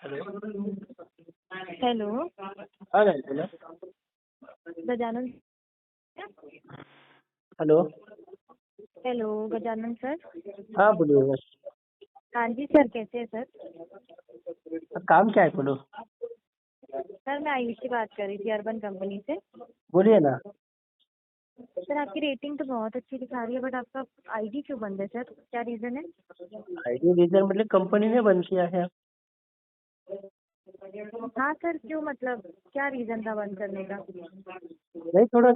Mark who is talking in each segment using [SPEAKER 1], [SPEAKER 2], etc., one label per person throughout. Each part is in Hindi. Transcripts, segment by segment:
[SPEAKER 1] हेलो।
[SPEAKER 2] हेलो।
[SPEAKER 1] हाँ मैम बोलो।
[SPEAKER 2] Gajanan.
[SPEAKER 1] Hello.
[SPEAKER 2] Hello Gajanan sir.
[SPEAKER 1] हाँ बोलिए बस।
[SPEAKER 2] हाँ जी सर, कैसे हैं सर?
[SPEAKER 1] काम क्या है बोलो।
[SPEAKER 2] सर मैं आयुषी बात कर रही थी अर्बन कंपनी से।
[SPEAKER 1] बोलिए ना।
[SPEAKER 2] सर आपकी रेटिंग तो बहुत अच्छी दिखा रही है, बट आपका आईडी क्यों बंद है सर? क्या रीज़न है?
[SPEAKER 1] आईडी रीजन मतलब कंपनी ने बंद किया है।
[SPEAKER 2] हाँ सर, क्यों, मतलब क्या रीज़न था बंद करने का?
[SPEAKER 1] नहीं थोड़ा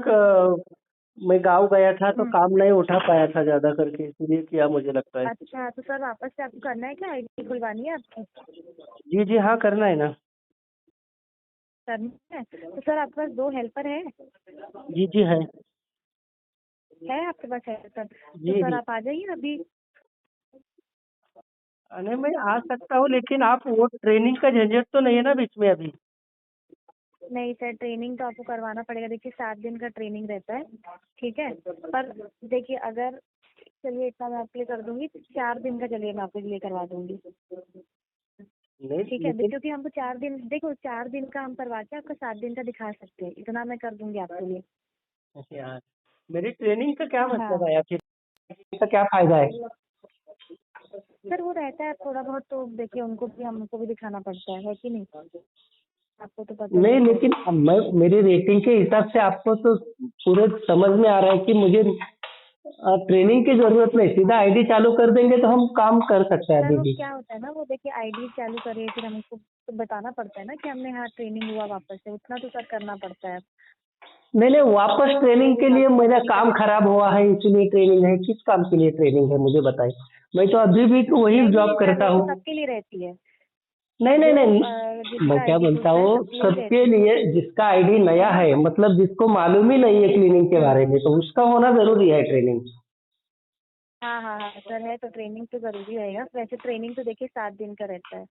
[SPEAKER 1] मैं गांव गया था तो
[SPEAKER 2] हम्म,
[SPEAKER 1] काम नहीं उठा पाया था ज्यादा करके, इसलिए किया मुझे लगता है।
[SPEAKER 2] अच्छा, तो सर वापस से आपको करना है क्या? आईडी खुलवानी है आपकी?
[SPEAKER 1] जी जी हाँ करना है ना।
[SPEAKER 2] करना है तो सर आपके पास 2 हेल्पर है?
[SPEAKER 1] जी जी है।
[SPEAKER 2] आपके पास हेल्पर? तो
[SPEAKER 1] जी
[SPEAKER 2] सर
[SPEAKER 1] जी।
[SPEAKER 2] आप आ जाइए अभी।
[SPEAKER 1] अरे मैं आ सकता हूँ लेकिन आप वो ट्रेनिंग का झंझट तो नहीं है ना बीच में अभी।
[SPEAKER 2] नहीं सर, ट्रेनिंग तो आपको करवाना पड़ेगा। देखिए 7 दिन का ट्रेनिंग रहता है, ठीक है? पर देखिए, अगर चलिए इतना मैं आपके लिए कर दूंगी, 4 दिन का चलिए मैं आपके लिए करवा दूंगी,
[SPEAKER 1] नहीं
[SPEAKER 2] ठीक है?
[SPEAKER 1] लेकिन
[SPEAKER 2] क्योंकि हमको 4 दिन, देखो 4 दिन का हम करवा के आपका 7 दिन का दिखा सकते हैं, इतना मैं कर दूंगी आपके लिए।
[SPEAKER 1] यार मेरी ट्रेनिंग का क्या मतलब
[SPEAKER 2] हाँ
[SPEAKER 1] आया फिर, इसका क्या फायदा है।
[SPEAKER 2] सर, वो रहता है थोड़ा बहुत, तो देखिए उनको भी हमको भी दिखाना पड़ता है कि नहीं? आपको तो पता ही
[SPEAKER 1] नहीं
[SPEAKER 2] है सर।
[SPEAKER 1] लेकिन अब मैं मेरी रेटिंग के हिसाब से आपको तो पूरे समझ में आ रहा है कि मुझे ट्रेनिंग की जरूरत नहीं, सीधा आईडी चालू कर देंगे तो हम काम कर सकते हैं
[SPEAKER 2] सर
[SPEAKER 1] अभी
[SPEAKER 2] वो
[SPEAKER 1] भी।
[SPEAKER 2] क्या होता है ना, वो देखिए आईडी चालू करे फिर हमको तो बताना पड़ता है ना कि हमने हाँ ट्रेनिंग हुआ वापस से, उतना तो सर करना पड़ता है।
[SPEAKER 1] नहीं नहीं वापस ट्रेनिंग
[SPEAKER 2] वो
[SPEAKER 1] के लिए
[SPEAKER 2] बाकी
[SPEAKER 1] मेरा
[SPEAKER 2] कंपनी का
[SPEAKER 1] काम खराब हुआ है इसलिए ट्रेनिंग है, किस काम के लिए ट्रेनिंग है मुझे बताइए। मैं तो अभी भी तो वही
[SPEAKER 2] नहीं
[SPEAKER 1] जॉब
[SPEAKER 2] नहीं सर,
[SPEAKER 1] करता
[SPEAKER 2] वो तो
[SPEAKER 1] हूँ।
[SPEAKER 2] सबके लिए रहती है।
[SPEAKER 1] नहीं नहीं
[SPEAKER 2] जो
[SPEAKER 1] नहीं मैं
[SPEAKER 2] जिसका
[SPEAKER 1] क्या
[SPEAKER 2] आईडी
[SPEAKER 1] बोलता
[SPEAKER 2] खुलता है
[SPEAKER 1] हूँ,
[SPEAKER 2] सबके लिए ही
[SPEAKER 1] सबके
[SPEAKER 2] रहती है।
[SPEAKER 1] लिए जिसका आईडी नया है मतलब जिसको मालूम ही नहीं है क्लीनिंग के
[SPEAKER 2] हम्म,
[SPEAKER 1] बारे में तो उसका होना जरूरी है ट्रेनिंग।
[SPEAKER 2] हाँ हाँ हाँ सर, है तो ट्रेनिंग तो ज़रूरी रहेगा। वैसे ट्रेनिंग तो देखिए 7 दिन का रहता है,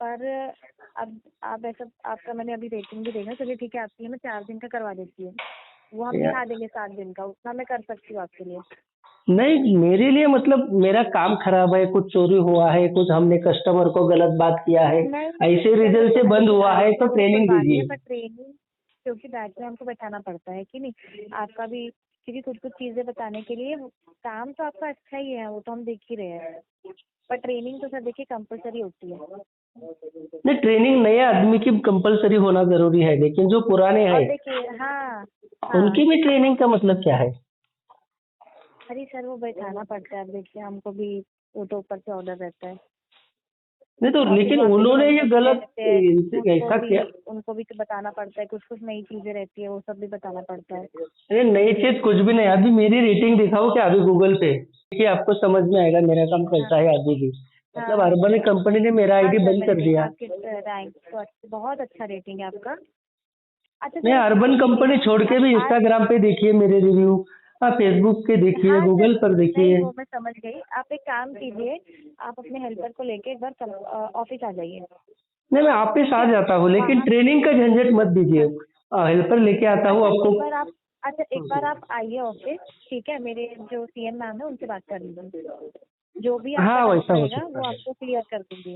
[SPEAKER 2] पर अब आप ऐसा, आपका मैंने अभी रेटिंग भी देखा, चलिए ठीक है आपके लिए मैं 4 दिन का करवा देती हूँ। वो हम दिखा देंगे 7 दिन का, उतना मैं कर सकती हूँ आपके लिए।
[SPEAKER 1] नहीं मेरे लिए मतलब मेरा काम खराब है, कुछ चोरी हुआ है, कुछ हमने कस्टमर को गलत बात किया है,
[SPEAKER 2] नहीं
[SPEAKER 1] ऐसे
[SPEAKER 2] चलो,
[SPEAKER 1] रीजन से बंद
[SPEAKER 2] देखिए
[SPEAKER 1] हुआ है
[SPEAKER 2] आईडी
[SPEAKER 1] तो
[SPEAKER 2] हमने
[SPEAKER 1] ट्रेनिंग
[SPEAKER 2] खुलवा दी है,
[SPEAKER 1] दीजिए।
[SPEAKER 2] पर ट्रेनिंग क्योंकि बैच में हमको बैठाना पड़ता है कि नहीं, आपका भी, क्योंकि कुछ कुछ चीज़ें बताने के लिए। काम तो आपका अच्छा ही है, वो तो हम देख ही रहे हैं, पर ट्रेनिंग तो सर देखिए कंपलसरी होती है।
[SPEAKER 1] नहीं ट्रेनिंग नए आदमी की कंपलसरी होना जरूरी है लेकिन जो पुराने
[SPEAKER 2] और
[SPEAKER 1] हैं
[SPEAKER 2] देखिए हाँ हाँ,
[SPEAKER 1] उनकी भी ट्रेनिंग का मतलब क्या है।
[SPEAKER 2] अरे सर वो बैठाना पड़ता है। अब देखिए हमको भी, वो तो ऊपर से ऑर्डर रहता है।
[SPEAKER 1] नहीं तो
[SPEAKER 2] ऑफिस
[SPEAKER 1] लेकिन
[SPEAKER 2] वाले भी
[SPEAKER 1] उन्होंने
[SPEAKER 2] कभी
[SPEAKER 1] ये
[SPEAKER 2] कभी
[SPEAKER 1] गलत
[SPEAKER 2] रहते हैं,
[SPEAKER 1] ऐसा किया।
[SPEAKER 2] उनको भी तो बताना पड़ता है। कुछ कुछ नई चीज़ें रहती है, वो सब भी बताना पड़ता है।
[SPEAKER 1] अरे नई चीज कुछ भी नहीं, अभी मेरी रेटिंग दिखाओ क्या अभी गूगल पे देखिए आपको समझ में आएगा मेरा काम
[SPEAKER 2] हाँ
[SPEAKER 1] कैसा है अभी भी।
[SPEAKER 2] हाँ
[SPEAKER 1] मतलब
[SPEAKER 2] हाँ
[SPEAKER 1] अर्बन कंपनी ने मेरा
[SPEAKER 2] हाँ
[SPEAKER 1] आईडी
[SPEAKER 2] सर,
[SPEAKER 1] बंद
[SPEAKER 2] मैंने
[SPEAKER 1] कर
[SPEAKER 2] देखा
[SPEAKER 1] दिया।
[SPEAKER 2] आपके रैंक तो बहुत अच्छा रेटिंग है आपका। अच्छा
[SPEAKER 1] नहीं
[SPEAKER 2] सर, एक
[SPEAKER 1] अर्बन
[SPEAKER 2] काम कीजिए
[SPEAKER 1] कंपनी छोड़ के
[SPEAKER 2] आप
[SPEAKER 1] भी
[SPEAKER 2] आज,
[SPEAKER 1] इंस्टाग्राम पे देखिए मेरे रिव्यू, आप फेसबुक के देखिए,
[SPEAKER 2] हाँ सर,
[SPEAKER 1] गूगल पर
[SPEAKER 2] नहीं
[SPEAKER 1] देखिए।
[SPEAKER 2] वो मैं समझ गई। आप एक काम कीजिए, आप अपने हेल्पर को लेके एक बार ऑफिस आ जाइए,
[SPEAKER 1] नहीं मैं आप पे
[SPEAKER 2] ठीक
[SPEAKER 1] आ
[SPEAKER 2] है?
[SPEAKER 1] जाता हूँ लेकिन
[SPEAKER 2] वहाँ,
[SPEAKER 1] ट्रेनिंग का झंझट मत दीजिए।
[SPEAKER 2] हाँ,
[SPEAKER 1] हेल्पर लेके आता हूँ
[SPEAKER 2] अच्छा
[SPEAKER 1] आपको।
[SPEAKER 2] एक बार आप, अच्छा एक बार आप आइए ऑफिस, ठीक है? मेरे जो सीएम मैम है उनसे बात कर लीजिए, जो भी आपका
[SPEAKER 1] हाँ
[SPEAKER 2] डाउट
[SPEAKER 1] वैसा हो
[SPEAKER 2] रहेगा
[SPEAKER 1] सकता
[SPEAKER 2] वो
[SPEAKER 1] है।
[SPEAKER 2] आपको क्लियर कर दूंगी।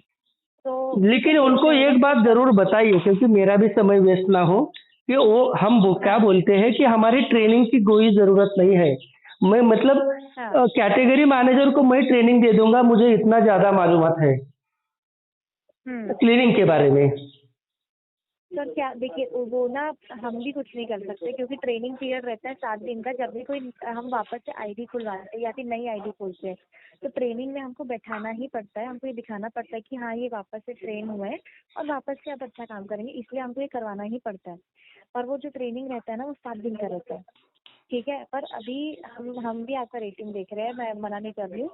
[SPEAKER 2] तो ठीक है,
[SPEAKER 1] लेकिन
[SPEAKER 2] जो भी
[SPEAKER 1] उनको
[SPEAKER 2] रहेगा
[SPEAKER 1] एक
[SPEAKER 2] मेरे
[SPEAKER 1] बात
[SPEAKER 2] साथ।
[SPEAKER 1] जरूर बताइए क्योंकि मेरा भी समय वेस्ट ना हो कि वो हम वो क्या
[SPEAKER 2] हाँ
[SPEAKER 1] बोलते हैं कि हमारी ट्रेनिंग की कोई ज़रूरत नहीं है। मैं मतलब
[SPEAKER 2] हाँ,
[SPEAKER 1] कैटेगरी मैनेजर को मैं ट्रेनिंग दे दूंगा, मुझे इतना ज़्यादा मालूमात है
[SPEAKER 2] हम्म।
[SPEAKER 1] क्लीनिंग के बारे में।
[SPEAKER 2] सर क्या देखिए, वो ना हम भी कुछ नहीं कर सकते, क्योंकि ट्रेनिंग पीरियड रहता है 7 दिन का। जब भी कोई हम वापस से आईडी खुलवाते हैं या फिर नई आईडी खोलते हैं, तो ट्रेनिंग में हमको बैठाना ही पड़ता है। हमको ये दिखाना पड़ता है कि हाँ ये वापस से ट्रेन हुए हैं और वापस से अब अच्छा काम करेंगे, इसलिए हमको ये करवाना ही पड़ता है। और वो जो ट्रेनिंग रहता है ना, वो 7 दिन का रहता है, ठीक है? पर अभी हम भी आपका रेटिंग देख रहे हैं, मैं मना नहीं कर रही हूँ।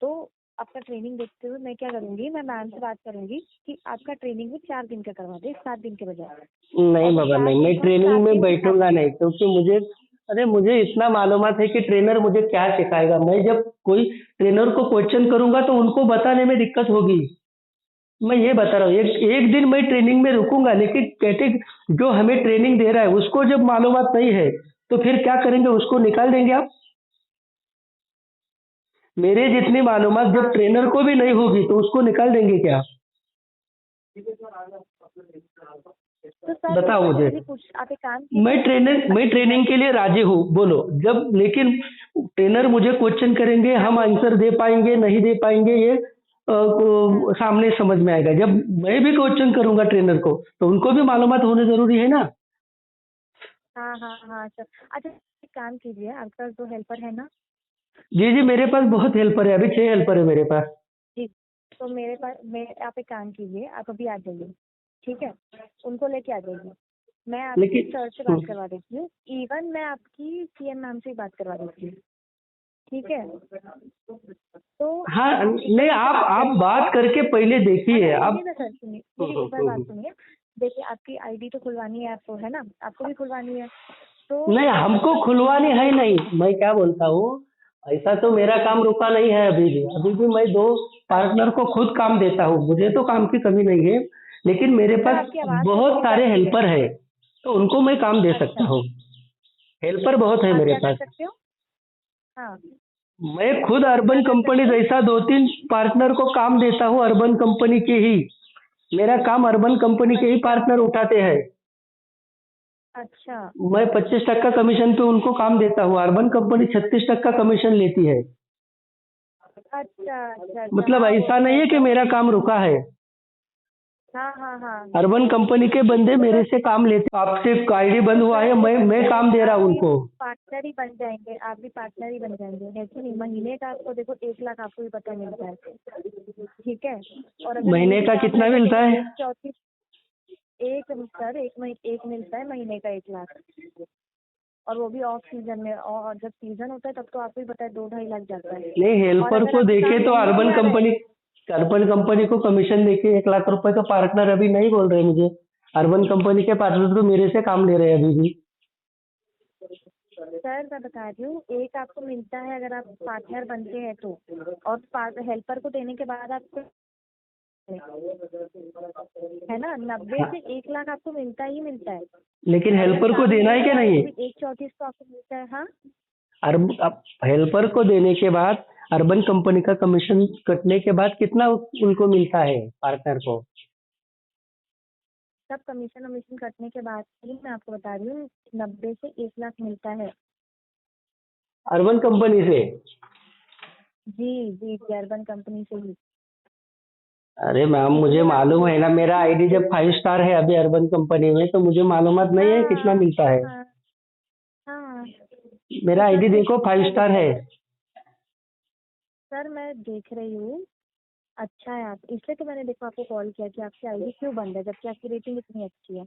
[SPEAKER 2] तो आपका ट्रेनिंग देखते हुए मैं क्या करूँगी, मैं मैम से बात करूँगी कि आपका ट्रेनिंग भी 4 दिन का करवा दे, 7 दिन के बजाय। और
[SPEAKER 1] नहीं
[SPEAKER 2] वो
[SPEAKER 1] बाबा
[SPEAKER 2] 4
[SPEAKER 1] नहीं, मैं
[SPEAKER 2] दिन को हम
[SPEAKER 1] ट्रेनिंग
[SPEAKER 2] 7
[SPEAKER 1] में
[SPEAKER 2] दिन दिखा
[SPEAKER 1] बैठूंगा
[SPEAKER 2] देंगे।
[SPEAKER 1] नहीं क्योंकि मुझे, अरे मुझे इतना मालूमात है कि ट्रेनर मुझे क्या सिखाएगा। मैं जब कोई ट्रेनर को क्वेश्चन करूंगा तो उनको बताने में दिक्कत होगी। मैं ये बता रहा हूँ एक एक दिन मैं ट्रेनिंग में रुकूंगा लेकिन कहते जो हमें ट्रेनिंग दे रहा है उसको जब मालूमात नहीं है तो फिर क्या करेंगे, उसको निकाल देंगे आप। मेरे जितनी मालूमात जब
[SPEAKER 2] हाँ
[SPEAKER 1] ट्रेनर को भी नहीं होगी तो उसको निकाल देंगे क्या।
[SPEAKER 2] तो सर
[SPEAKER 1] बताओ मुझे।
[SPEAKER 2] आप एक काम
[SPEAKER 1] मैं ट्रेनिंग के लिए राजी हूँ, बोलो जब, लेकिन ट्रेनर मुझे क्वेश्चन करेंगे, हम आंसर दे पाएंगे नहीं दे पाएंगे ये सामने समझ में आएगा। जब मैं भी क्वेश्चन करूंगा ट्रेनर को तो उनको भी मालूमात होने जरूरी है ना।
[SPEAKER 2] हाँ हाँ हाँ सर। अच्छा एक काम कीजिए, आपके पास 2 हेल्पर है ना?
[SPEAKER 1] जी जी, मेरे पास बहुत हेल्पर है, अभी 6 हेल्पर है मेरे पास।
[SPEAKER 2] जी। तो मेरे पास आप एक काम कीजिए, आप अभी आ जाइए, ठीक है? उनको लेके आ जाइए। मैं आपकी
[SPEAKER 1] लेकिन
[SPEAKER 2] सर से बात करवा देती हूँ, इवन मैं आपकी सीएम मैम से बात करवा देती हूँ, ठीक है? तो
[SPEAKER 1] हाँ
[SPEAKER 2] आप एक
[SPEAKER 1] नहीं,
[SPEAKER 2] बार
[SPEAKER 1] आप बात करके पहले देखिए
[SPEAKER 2] अरे
[SPEAKER 1] आप।
[SPEAKER 2] सुनिए ना सर, सुनिए मेरी एक बार बात सुनिए। देखिए आपकी आईडी तो खुलवानी है आपको, है ना? आपको भी खुलवानी है तो
[SPEAKER 1] नहीं, हमको खुलवानी है नहीं, मैं क्या बोलता हूँ, ऐसा तो मेरा काम रुका नहीं है अभी भी मैं 2 पार्टनर को खुद काम देता हूँ, मुझे तो काम की कमी नहीं है। लेकिन मेरे
[SPEAKER 2] सर
[SPEAKER 1] पास
[SPEAKER 2] आपकी आवाज़
[SPEAKER 1] बहुत
[SPEAKER 2] थोड़ी
[SPEAKER 1] सारे
[SPEAKER 2] कट रही है।
[SPEAKER 1] हेल्पर है, तो उनको मैं काम दे सकता
[SPEAKER 2] अच्छा,
[SPEAKER 1] हूँ। हेल्पर बहुत है
[SPEAKER 2] आप
[SPEAKER 1] मेरे
[SPEAKER 2] क्या कर
[SPEAKER 1] पास।
[SPEAKER 2] सकते हो? हाँ,
[SPEAKER 1] मैं खुद अर्बन
[SPEAKER 2] क्या कर
[SPEAKER 1] कंपनी
[SPEAKER 2] सकते हो?
[SPEAKER 1] जैसा 2-3 पार्टनर को काम देता हूँ, अर्बन कंपनी के ही। मेरा काम अर्बन कंपनी के ही
[SPEAKER 2] अच्छा,
[SPEAKER 1] पार्टनर उठाते हैं।
[SPEAKER 2] अच्छा,
[SPEAKER 1] मैं 25% कमीशन पे उनको काम देता हूँ, अर्बन कंपनी 36% कमीशन लेती है।
[SPEAKER 2] अच्छा, अच्छा, अच्छा,
[SPEAKER 1] मतलब
[SPEAKER 2] हाँ
[SPEAKER 1] ऐसा
[SPEAKER 2] होता
[SPEAKER 1] नहीं
[SPEAKER 2] है
[SPEAKER 1] है कि
[SPEAKER 2] सर।
[SPEAKER 1] मेरा काम रुका है।
[SPEAKER 2] हाँ, हाँ, हाँ।
[SPEAKER 1] अर्बन कंपनी के बंदे
[SPEAKER 2] तो
[SPEAKER 1] मेरे
[SPEAKER 2] सर
[SPEAKER 1] से काम लेते, आपसे आईडी बंद
[SPEAKER 2] तो
[SPEAKER 1] हुआ
[SPEAKER 2] सर
[SPEAKER 1] है,
[SPEAKER 2] वो
[SPEAKER 1] मैं
[SPEAKER 2] बन
[SPEAKER 1] काम
[SPEAKER 2] जाएंगे,
[SPEAKER 1] दे रहा
[SPEAKER 2] आप
[SPEAKER 1] हूँ
[SPEAKER 2] भी
[SPEAKER 1] उनको।
[SPEAKER 2] पार्टनर ही बन जाएंगे, आप भी पार्टनर ही बन जाएंगे, है कि नहीं? महीने का आपको देखो 1 लाख आपको भी पता मिलता है, ठीक है? और अगर नहीं
[SPEAKER 1] महीने
[SPEAKER 2] भी
[SPEAKER 1] का
[SPEAKER 2] काम
[SPEAKER 1] कितना
[SPEAKER 2] रहता है
[SPEAKER 1] मिलता
[SPEAKER 2] तो
[SPEAKER 1] है?
[SPEAKER 2] 1/4 एक सर एक मिलता है महीने का 1 लाख, और वो भी ऑफ सीजन में, और जब सीजन होता है तब तो आपको ही पता है 2-2.5 लाख जाता है।
[SPEAKER 1] नहीं,
[SPEAKER 2] और
[SPEAKER 1] हेल्पर
[SPEAKER 2] अगर
[SPEAKER 1] को
[SPEAKER 2] आपको
[SPEAKER 1] देखे
[SPEAKER 2] काम
[SPEAKER 1] तो
[SPEAKER 2] नहीं भी आ रहा है
[SPEAKER 1] अर्बन कंपनी को कमीशन देके 1 लाख रुपए तो पार्टनर अभी नहीं बोल रहे मुझे। अर्बन कंपनी के पार्टनर तो मेरे से काम ले रहे हैं अभी भी।
[SPEAKER 2] सर मैं बता रही हूँ, एक आपको मिलता है अगर आप पार्टनर बनते हैं तो, और हेल्पर को देने के बाद आपको, है ना, 90 से 1 लाख आपको मिलता ही मिलता है।
[SPEAKER 1] लेकिन
[SPEAKER 2] और अगर
[SPEAKER 1] हेल्पर को
[SPEAKER 2] काम
[SPEAKER 1] देना
[SPEAKER 2] नहीं
[SPEAKER 1] है
[SPEAKER 2] हो
[SPEAKER 1] कि
[SPEAKER 2] रहा है
[SPEAKER 1] नहीं?
[SPEAKER 2] तो भी 1/4 तो आपको मिलता है। हाँ,
[SPEAKER 1] अब हेल्पर को देने के बाद अर्बन कंपनी का कमीशन कटने के बाद कितना उनको मिलता है पार्टनर को?
[SPEAKER 2] सब कमीशन वमीशन कटने के बाद ही मैं आपको बता रही हूँ, 90 से 1 लाख मिलता है।
[SPEAKER 1] अर्बन कंपनी से?
[SPEAKER 2] जी जी, अर्बन कंपनी से ही।
[SPEAKER 1] अरे मैम, मुझे
[SPEAKER 2] इसलिए मैं आपको
[SPEAKER 1] मालूम
[SPEAKER 2] बोल
[SPEAKER 1] है
[SPEAKER 2] रही
[SPEAKER 1] ना,
[SPEAKER 2] हूँ
[SPEAKER 1] मेरा आईडी जब 5 स्टार है अभी अर्बन कंपनी में, तो मुझे मालूमात नहीं है कितना
[SPEAKER 2] हाँ
[SPEAKER 1] मिलता है।
[SPEAKER 2] हाँ हाँ। तो
[SPEAKER 1] मेरा
[SPEAKER 2] सर
[SPEAKER 1] आईडी देखो
[SPEAKER 2] देखिए
[SPEAKER 1] 5 स्टार है।
[SPEAKER 2] सर मैं देख रही हूँ, अच्छा है आप, इसलिए तो मैंने देखो आपको कॉल किया कि आपकी आईडी क्यों बंद है जबकि आपकी रेटिंग इतनी अच्छी है।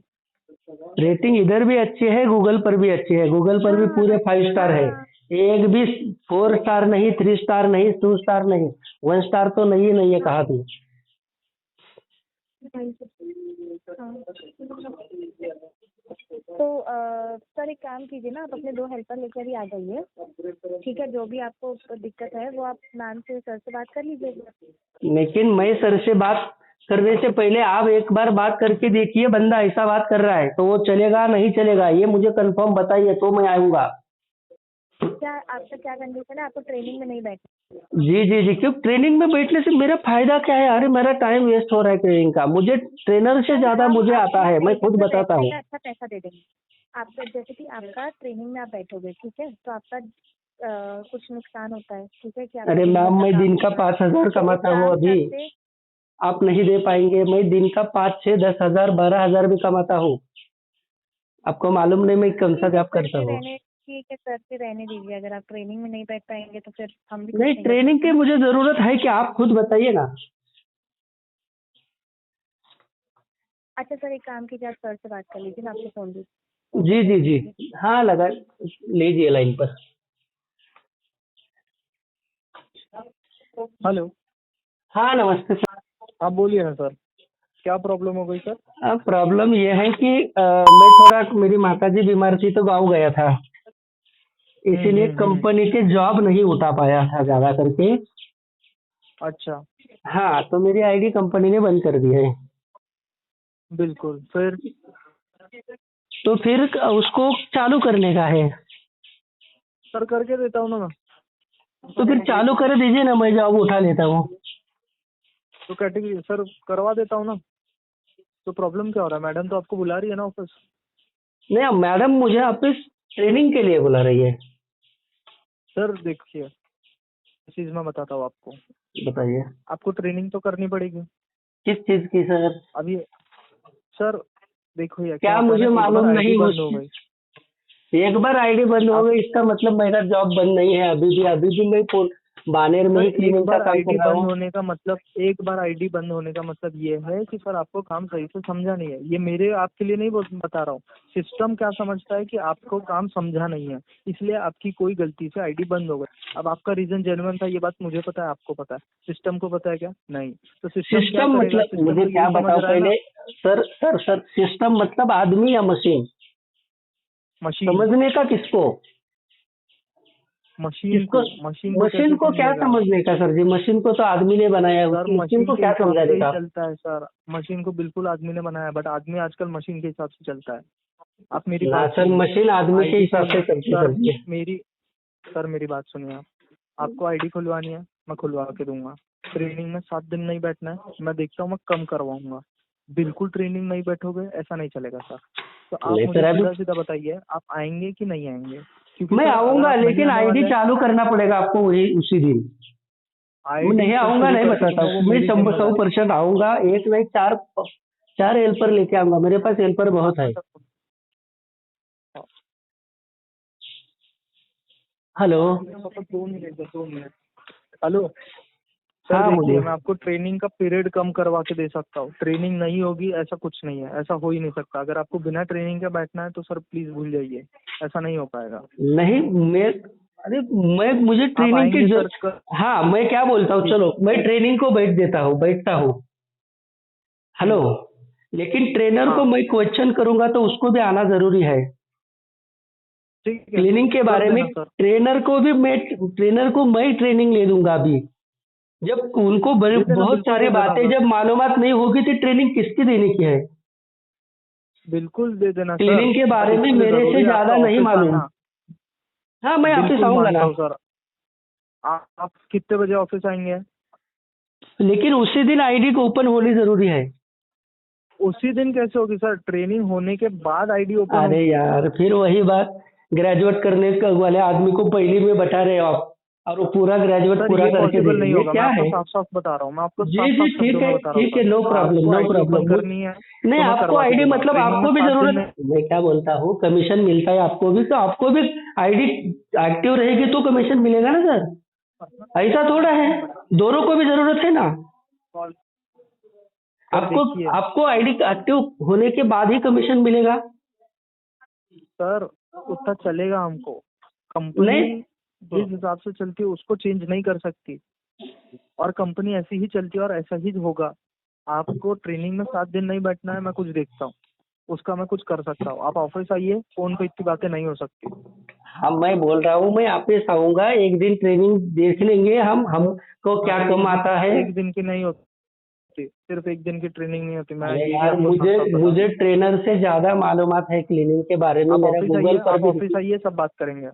[SPEAKER 1] रेटिंग इधर भी अच्छी है, गूगल पर भी अच्छी है, गूगल पर भी पूरे
[SPEAKER 2] हाँ
[SPEAKER 1] 5 स्टार है।
[SPEAKER 2] हाँ।
[SPEAKER 1] एक भी 4 स्टार नहीं, 3 स्टार नहीं, 2 स्टार नहीं, 1 स्टार तो नहीं है,
[SPEAKER 2] हाँ
[SPEAKER 1] कहा तू।
[SPEAKER 2] हाँ। तो सर एक काम कीजिए ना, आप अपने 2 हेल्पर लेकर ही आ जाइए, ठीक है? जो भी आपको दिक्कत है वो आप मैम से, सर से बात कर लीजिएगा।
[SPEAKER 1] लेकिन मैं सर से बात करने से पहले आप एक बार बात करके देखिए, बंदा ऐसा बात कर रहा है तो वो चलेगा नहीं चलेगा, ये मुझे कंफर्म बताइए तो मैं आऊँगा।
[SPEAKER 2] क्या आपका क्या कंडीशन है, आपको ट्रेनिंग में नहीं बैठना?
[SPEAKER 1] जी जी जी, क्यों ट्रेनिंग में बैठने से मेरा फायदा क्या है? अरे मेरा टाइम वेस्ट हो रहा है ट्रेनिंग का, मुझे ट्रेनर से
[SPEAKER 2] सर
[SPEAKER 1] ज्यादा
[SPEAKER 2] हम
[SPEAKER 1] मुझे
[SPEAKER 2] आपको
[SPEAKER 1] आता
[SPEAKER 2] ना
[SPEAKER 1] है, मैं
[SPEAKER 2] ट्रेनिंग
[SPEAKER 1] खुद
[SPEAKER 2] में
[SPEAKER 1] बताता
[SPEAKER 2] बैठने
[SPEAKER 1] हूँ।
[SPEAKER 2] का अच्छा पैसा दे देंगे। आपका जैसे कि आपका ट्रेनिंग में आप बैठोगे, ठीक है? तो आपका कुछ नुकसान होता है, ठीक है, कि आपका
[SPEAKER 1] अरे
[SPEAKER 2] दिन भर
[SPEAKER 1] मैम,
[SPEAKER 2] का
[SPEAKER 1] मैं
[SPEAKER 2] काम
[SPEAKER 1] दिन का
[SPEAKER 2] होता है।
[SPEAKER 1] 5,000
[SPEAKER 2] तो
[SPEAKER 1] कमाता हूँ
[SPEAKER 2] काम
[SPEAKER 1] अभी।
[SPEAKER 2] करते,
[SPEAKER 1] आप नहीं दे पाएंगे, मैं दिन का 5, 6, 10,000, 12,000 भी कमाता हूँ। आपको मालूम नहीं मैं कौन सा जॉब करता हूँ।
[SPEAKER 2] ठीक है सर, फिर रहने दीजिए। अगर आप ट्रेनिंग में नहीं बैठ पाएंगे तो फिर हम भी कुछ
[SPEAKER 1] नहीं,
[SPEAKER 2] नहीं कर
[SPEAKER 1] ट्रेनिंग
[SPEAKER 2] सकते
[SPEAKER 1] की
[SPEAKER 2] ना।
[SPEAKER 1] मुझे जरूरत है कि आप खुद बताइए ना।
[SPEAKER 2] अच्छा सर एक काम कीजिए, आप सर से बात कर लीजिए, मैं आपको फोन दी।
[SPEAKER 1] जी जी जी, हाँ लगा लीजिए लाइन पर।
[SPEAKER 3] हेलो।
[SPEAKER 1] हाँ नमस्ते सर।
[SPEAKER 3] आप बोलिए ना सर, क्या प्रॉब्लम हो गई सर?
[SPEAKER 1] प्रॉब्लम ये है कि मैं थोड़ा, मेरी माताजी बीमार थी तो गाँव गया था, इसीलिए
[SPEAKER 3] हम्म।
[SPEAKER 1] कंपनी के जॉब नहीं उठा पाया था ज्यादा करके।
[SPEAKER 3] अच्छा,
[SPEAKER 1] हाँ, तो मेरी आईडी कंपनी ने बंद कर दी है।
[SPEAKER 3] बिल्कुल। फिर
[SPEAKER 1] तो फिर उसको चालू करने का है।
[SPEAKER 3] सर करके देता हूँ ना मैं।
[SPEAKER 1] तो फिर चालू कर दीजिए ना, मैं जॉब उठा लेता हूँ।
[SPEAKER 3] तो कैटेगरी सर करवा देता हूँ ना। तो प्रॉब्लम क्या हो रहा है? मैडम तो आपको बुला रही है ना ऑफिस।
[SPEAKER 1] नहीं मैडम मुझे ऑफिस ट्रेनिंग के लिए बुला रही है।
[SPEAKER 3] सर देखिए, इस चीज मैं बताता हूँ आपको।
[SPEAKER 1] बताइए
[SPEAKER 3] आपको ट्रेनिंग तो करनी पड़ेगी
[SPEAKER 1] किस चीज की सर?
[SPEAKER 3] अभी। सर देखो ये क्या
[SPEAKER 1] क्या
[SPEAKER 3] होता है
[SPEAKER 1] मुझे
[SPEAKER 3] ना, एक बार
[SPEAKER 1] मालूम
[SPEAKER 3] आईडी
[SPEAKER 1] नहीं
[SPEAKER 3] बंद हो
[SPEAKER 1] उसकी।
[SPEAKER 3] गई।
[SPEAKER 1] एक बार आईडी बंद हो
[SPEAKER 3] आप
[SPEAKER 1] गई इसका मतलब मेरा जॉब बंद नहीं है। अभी भी मैं बानेर में
[SPEAKER 3] सर
[SPEAKER 1] ही
[SPEAKER 3] एक
[SPEAKER 1] क्लीनिंग का
[SPEAKER 3] बार
[SPEAKER 1] काम
[SPEAKER 3] आईडी
[SPEAKER 1] कर रहा
[SPEAKER 3] बंद
[SPEAKER 1] हूँ।
[SPEAKER 3] होने का मतलब, एक बार आईडी बंद होने का मतलब ये है कि सर आपको काम सही से समझा नहीं है। ये मेरे आपके लिए नहीं बता रहा हूँ। सिस्टम क्या समझता है कि आपको काम समझा नहीं है, इसलिए आपकी कोई गलती से आईडी बंद हो गई। अब आपका रीजन जेन्युइन था, ये बात मुझे पता है, आपको पता है, सिस्टम को पता है क्या? नहीं। तो सिस्टम क्या
[SPEAKER 1] सिस्टम
[SPEAKER 3] करेगा?
[SPEAKER 1] मतलब
[SPEAKER 3] सिस्टम
[SPEAKER 1] मुझे
[SPEAKER 3] तो
[SPEAKER 1] क्या
[SPEAKER 3] यही समझ
[SPEAKER 1] बताओ
[SPEAKER 3] रहा है ना।
[SPEAKER 1] पहले। सर सिस्टम मतलब आदमी या मशीन?
[SPEAKER 3] मशीन।
[SPEAKER 1] समझने का किसको?
[SPEAKER 3] मशीन
[SPEAKER 1] किसको?
[SPEAKER 3] को। मशीन को
[SPEAKER 1] मशीन
[SPEAKER 3] कैसे
[SPEAKER 1] को क्या
[SPEAKER 3] समझेगा?
[SPEAKER 1] समझने का सर जी? मशीन को तो आदमी ने बनाया है,
[SPEAKER 3] सर
[SPEAKER 1] उस मशीन
[SPEAKER 3] मशीन
[SPEAKER 1] को
[SPEAKER 3] के
[SPEAKER 1] क्या
[SPEAKER 3] हिसाब से
[SPEAKER 1] समझाने
[SPEAKER 3] ही
[SPEAKER 1] का?
[SPEAKER 3] चलता है सर। मशीन को बिल्कुल आदमी ने बनाया, बट आदमी आजकल मशीन के हिसाब से चलता है। आप मेरी
[SPEAKER 1] ना
[SPEAKER 3] बात
[SPEAKER 1] सर
[SPEAKER 3] सुनिए।
[SPEAKER 1] मशीन आदमी के
[SPEAKER 3] आईडी
[SPEAKER 1] हिसाब से
[SPEAKER 3] खोलना
[SPEAKER 1] चलती
[SPEAKER 3] सर,
[SPEAKER 1] सर जी।
[SPEAKER 3] मेरी सर मेरी बात सुनिए आप। आपको आईडी खुलवानी है, मैं खुलवा के दूंगा। ट्रेनिंग में 7 दिन नहीं बैठना है, मैं देखता हूँ मैं कम करवाऊंगा। बिल्कुल ट्रेनिंग नहीं बैठोगे ऐसा नहीं चलेगा सर। तो आप
[SPEAKER 1] नहीं
[SPEAKER 3] मुझे
[SPEAKER 1] सर अभी
[SPEAKER 3] सीधा सीधा बताइए, आप आएंगे कि नहीं आएंगे? क्योंकि
[SPEAKER 1] मैं
[SPEAKER 3] सर अगर
[SPEAKER 1] आऊंगा
[SPEAKER 3] आप नहीं
[SPEAKER 1] लेकिन
[SPEAKER 3] आने
[SPEAKER 1] आईडी
[SPEAKER 3] वाले हैं,
[SPEAKER 1] चालू करना पड़ेगा आपको वही उसी दिन। मैं
[SPEAKER 3] आईडी
[SPEAKER 1] नहीं
[SPEAKER 3] तो
[SPEAKER 1] आऊंगा
[SPEAKER 3] शुरू
[SPEAKER 1] नहीं
[SPEAKER 3] करके
[SPEAKER 1] बताता
[SPEAKER 3] दूंगा, वो
[SPEAKER 1] हूँ। मैं
[SPEAKER 3] मेरी
[SPEAKER 1] 100%
[SPEAKER 3] जिम्मेदारी।
[SPEAKER 1] आऊंगा। एक नहीं चार चार हेल्पर लेके आऊंगा। मेरे पास हेल्पर बहुत है। Hello.
[SPEAKER 3] 2 minute 2 minute. Hello sir,
[SPEAKER 1] हाँ
[SPEAKER 3] देखिए
[SPEAKER 1] बोलिए।
[SPEAKER 3] मैं आपको ट्रेनिंग का पीरियड कम करवा के दे सकता हूँ। ट्रेनिंग नहीं होगी ऐसा कुछ नहीं है, ऐसा हो ही नहीं सकता। अगर आपको बिना ट्रेनिंग के बैठना है तो सर प्लीज भूल जाइए, ऐसा नहीं हो पाएगा।
[SPEAKER 1] नहीं मैं अरे मैं मुझे
[SPEAKER 3] आप
[SPEAKER 1] ट्रेनिंग की
[SPEAKER 3] आएंगे सर
[SPEAKER 1] हाँ मैं क्या बोलता हूँ चलो मैं ट्रेनिंग को बैठता हूँ। हेलो। लेकिन ट्रेनर को
[SPEAKER 3] हाँ
[SPEAKER 1] मैं क्वेश्चन करूंगा तो उसको भी आना जरूरी है।
[SPEAKER 3] ठीक है,
[SPEAKER 1] क्लीनिंग के
[SPEAKER 3] कर
[SPEAKER 1] बारे में
[SPEAKER 3] देना सर।
[SPEAKER 1] ट्रेनर को मैं ट्रेनिंग ले दूंगा अभी। जब उनको
[SPEAKER 3] दे देना,
[SPEAKER 1] बहुत
[SPEAKER 3] बिल्कुल
[SPEAKER 1] सारी
[SPEAKER 3] दे देना
[SPEAKER 1] बातें
[SPEAKER 3] सर।
[SPEAKER 1] जब मालूमात नहीं होगी तो ट्रेनिंग किसकी देने की है?
[SPEAKER 3] बिल्कुल दे देना सर,
[SPEAKER 1] क्लीनिंग के
[SPEAKER 3] बट
[SPEAKER 1] बारे में
[SPEAKER 3] इसके लिए
[SPEAKER 1] मेरे से
[SPEAKER 3] जरूरी है
[SPEAKER 1] ज्यादा
[SPEAKER 3] आपका
[SPEAKER 1] नहीं
[SPEAKER 3] ऑफिस
[SPEAKER 1] मालूम।
[SPEAKER 3] आना।
[SPEAKER 1] हाँ मैं ऑफिस
[SPEAKER 3] बिल्कुल
[SPEAKER 1] आऊंगा
[SPEAKER 3] मानता
[SPEAKER 1] ना।
[SPEAKER 3] हूँ सर। आप कितने बजे ऑफिस आएंगे?
[SPEAKER 1] लेकिन उसी दिन आईडी को ओपन होनी जरूरी है।
[SPEAKER 3] उसी दिन कैसे होगी सर? ट्रेनिंग होने के बाद आईडी ओपन
[SPEAKER 1] अरे
[SPEAKER 3] होगी।
[SPEAKER 1] यार फिर वही बात। ग्रेजुएट करने वाले आदमी को पहली में बता रहे हो आप और वो पूरा ग्रेजुएट
[SPEAKER 3] सर
[SPEAKER 1] पूरा
[SPEAKER 3] ये
[SPEAKER 1] करके
[SPEAKER 3] पॉसिबल नहीं
[SPEAKER 1] देंगे ये
[SPEAKER 3] होगा, मैं
[SPEAKER 1] क्या
[SPEAKER 3] आपको
[SPEAKER 1] है?
[SPEAKER 3] साफ साफ बता रहा हूँ, मैं आपको
[SPEAKER 1] जी
[SPEAKER 3] साफ
[SPEAKER 1] जी
[SPEAKER 3] साफ शब्दों में बता रहा हूँ
[SPEAKER 1] ठीक है
[SPEAKER 3] सर।
[SPEAKER 1] नो प्रॉब्लम
[SPEAKER 3] आपको
[SPEAKER 1] नो
[SPEAKER 3] आईडी ओपन
[SPEAKER 1] प्रॉब्लम।
[SPEAKER 3] करनी है
[SPEAKER 1] नहीं
[SPEAKER 3] तो मैं
[SPEAKER 1] आपको
[SPEAKER 3] करवा के
[SPEAKER 1] आईडी
[SPEAKER 3] दूंगा।
[SPEAKER 1] मतलब
[SPEAKER 3] ट्रेनिंग में
[SPEAKER 1] आपको भी
[SPEAKER 3] 7 दिन
[SPEAKER 1] जरूरत।
[SPEAKER 3] में।
[SPEAKER 1] मैं क्या बोलता हूँ कमीशन मिलता है आपको भी तो आपको भी आईडी एक्टिव रहेगी तो कमीशन मिलेगा ना सर। ऐसा थोड़ा है। दोनों को भी जरूरत है ना।
[SPEAKER 3] सर
[SPEAKER 1] आपको
[SPEAKER 3] देखिए
[SPEAKER 1] आपको आईडी एक्टिव होने के बाद ही कमीशन मिलेगा।
[SPEAKER 3] सर, उतना चलेगा हमको। कंपनी
[SPEAKER 1] नहीं
[SPEAKER 3] जिस हिसाब से चलती है उसको चेंज नहीं कर सकती, और कंपनी ऐसी ही चलती है और ऐसा ही होगा। आपको ट्रेनिंग में 7 दिन नहीं बैठना है, मैं कुछ देखता हूँ, उसका मैं कुछ कर सकता हूँ। आप ऑफिस आइए, फोन पे इतनी बातें नहीं हो सकती।
[SPEAKER 1] हाँ मैं बोल रहा हूँ मैं ऑफिस आऊंगा एक दिन ट्रेनिंग देख लेंगे हमको क्या
[SPEAKER 3] सर
[SPEAKER 1] कम आता है।
[SPEAKER 3] एक दिन की नहीं होती, सिर्फ एक दिन की ट्रेनिंग नहीं होती, मैं
[SPEAKER 1] अरे
[SPEAKER 3] ये भी
[SPEAKER 1] यार
[SPEAKER 3] आपको साफ
[SPEAKER 1] मुझे
[SPEAKER 3] साफ बता रहा
[SPEAKER 1] मुझे
[SPEAKER 3] हूँ।
[SPEAKER 1] ट्रेनर से ज्यादा मालूमात है क्लीनिंग के बारे में। मेरा गूगल पर
[SPEAKER 3] आप
[SPEAKER 1] भी
[SPEAKER 3] ऑफिस आइए, सब बात करेंगे।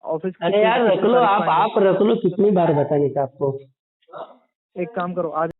[SPEAKER 3] ऑफिस
[SPEAKER 1] अरे यार रख
[SPEAKER 3] कितनी
[SPEAKER 1] लो
[SPEAKER 3] तारीख को आएंगे?
[SPEAKER 1] आप रख लो कितनी बार बताने का आपको।
[SPEAKER 3] एक काम करो, आज